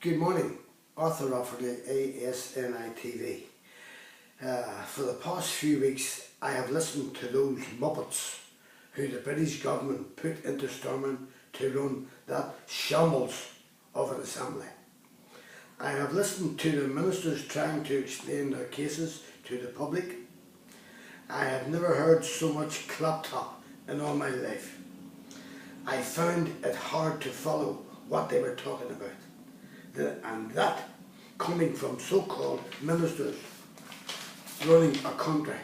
Good morning, Arthur Offerty, ASNI TV. For the past few weeks I have listened to those muppets who the British government put into Stormont to run that shambles of an assembly. I have listened to the ministers trying to explain their cases to the public. I have never heard so much claptrap in all my life. I found it hard to follow what they were talking about. And that coming from so-called ministers running a country.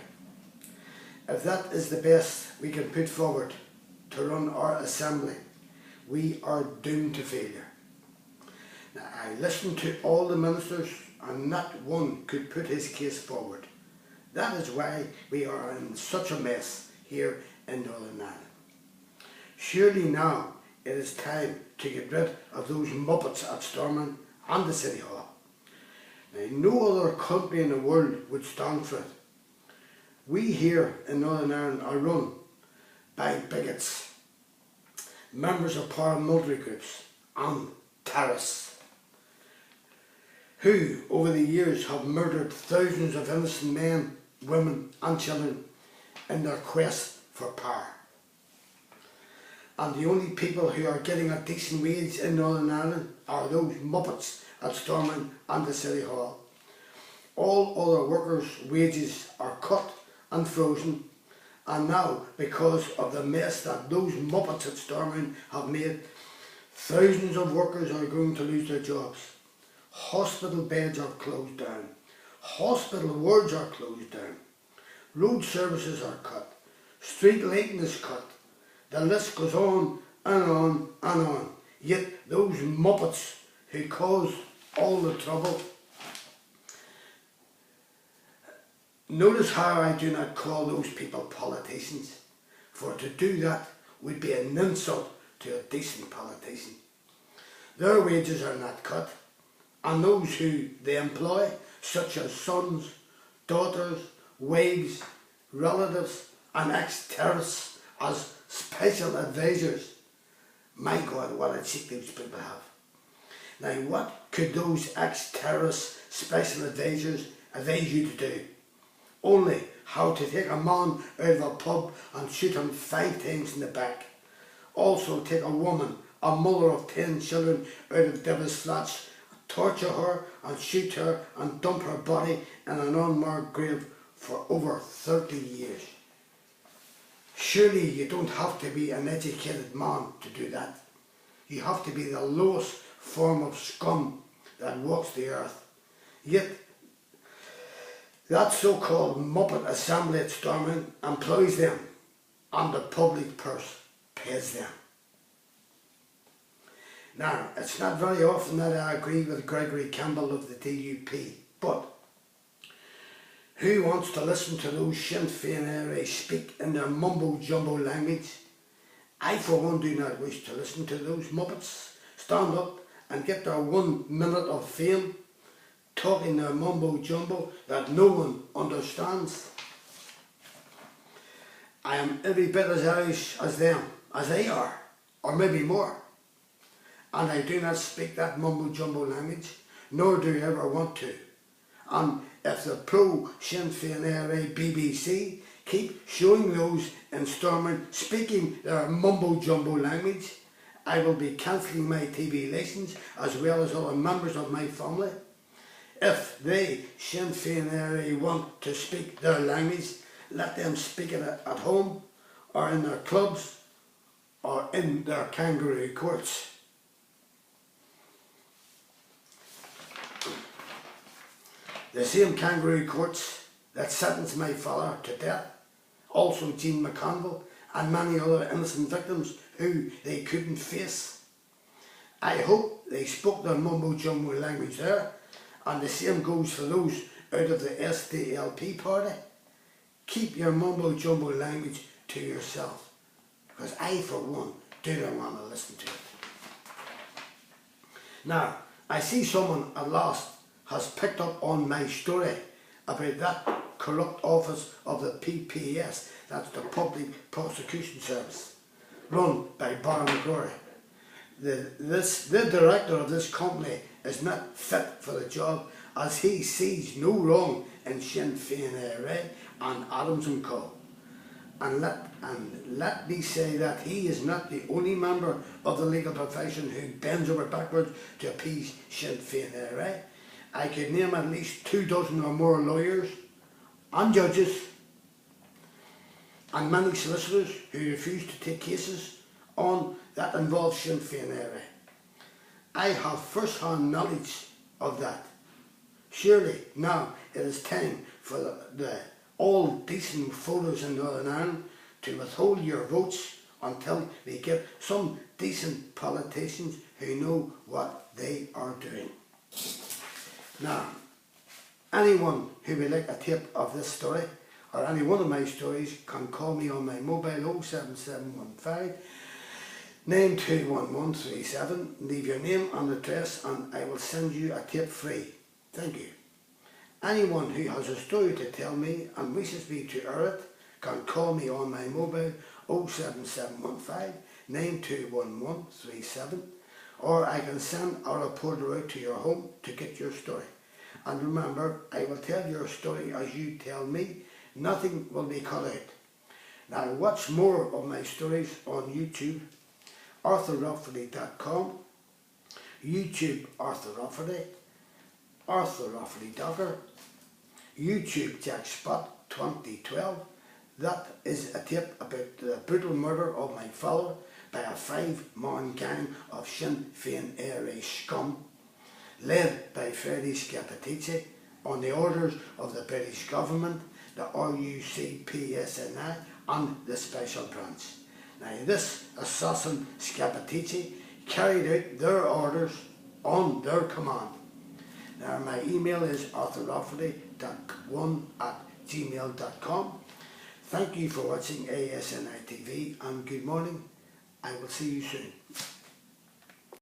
If that is the best we can put forward to run our assembly, we are doomed to failure. Now, I listened to all the ministers and not one could put his case forward. That is why we are in such a mess here in Northern Ireland. Surely now it is time to get rid of those muppets at Stormont and the City Hall. Now, no other country in the world would stand for it. We here in Northern Ireland are run by bigots, members of paramilitary groups and terrorists who over the years have murdered thousands of innocent men, women and children in their quest for power. And the only people who are getting a decent wage in Northern Ireland are those muppets at Stormont and the City Hall. All other workers' wages are cut and frozen, and now because of the mess that those muppets at Stormont have made, thousands of workers are going to lose their jobs. Hospital beds are closed down. Hospital wards are closed down. Road services are cut. Street lighting is cut. The list goes on and on and on. Yet those muppets who caused all the trouble. Notice how I do not call those people politicians, for to do that would be an insult to a decent politician. Their wages are not cut, and those who they employ, such as sons, daughters, wives, relatives and ex-terrorists as special advisors. My God, what a cheek those people have. Now, what could those ex-terrorist special advisors advise you to do? Only how to take a man out of a pub and shoot him 5 times in the back. Also take a woman, a mother of 10 children, out of Devil's Flats, torture her and shoot her and dump her body in an unmarked grave for over 30 years. Surely you don't have to be an educated man to do that. You have to be the lowest form of scum that walks the earth. Yet that so-called Muppet Assembly at Stormont employs them, and the public purse pays them. Now, it's not very often that I agree with Gregory Campbell of the DUP, but who wants to listen to those Sinn Féin speak in their mumbo-jumbo language? I for one do not wish to listen to those muppets stand up and get their 1 minute of fame, talking their mumbo-jumbo that no one understands. I am every bit as Irish as them, as they are, or maybe more. And I do not speak that mumbo-jumbo language, nor do I ever want to. And if the pro-Sinn Féin BBC keep showing those in Stormont speaking their mumbo-jumbo language, I will be cancelling my TV licence as well as other members of my family. If they, Sinn Féin want to speak their language, let them speak it at home, or in their clubs, or in their kangaroo courts. The same kangaroo courts that sentenced my father to death, also Jean McConville and many other innocent victims who they couldn't face. I hope they spoke their mumbo-jumbo language there, and the same goes for those out of the SDLP party. Keep your mumbo-jumbo language to yourself, because I for one do not want to listen to it. Now, I see someone at last has picked up on my story about that corrupt office of the PPS, that's the Public Prosecution Service, run by Barry McGrory. the director of this company is not fit for the job, as he sees no wrong in Sinn Féin ARA and Adams and Co. And let me say that he is not the only member of the legal profession who bends over backwards to appease Sinn Féin ARA. I could name at least 24 or more lawyers and judges and many solicitors who refuse to take cases on that involve Sinn Féin ARA. I have first-hand knowledge of that. Surely now it is time for the all decent voters in Northern Ireland to withhold your votes until we get some decent politicians who know what they are doing. Now, anyone who would like a tape of this story or any one of my stories can call me on my mobile 07715 921137. Leave your name and address and I will send you a tape free. Thank you. Anyone who has a story to tell me and wishes me to air it can call me on my mobile 07715 921137, or I can send a reporter out to your home to get your story. And remember, I will tell your story as you tell me. Nothing will be cut out. Now watch more of my stories on YouTube, arthurrafferty.com, YouTube Arthur Rafferty, Arthur Rafferty Docker, YouTube Jack Spot 2012. That is a tape about the brutal murder of my father by a 5-man gang of Sinn Féin ARA scum, led by Freddie Scappaticci on the orders of the British government, the RUCPSNI and the Special Branch. Now this assassin Scappaticci carried out their orders on their command. Now my email is arthurrafferty.1@gmail.com. Thank you for watching ASNI TV and good morning. I will see you soon.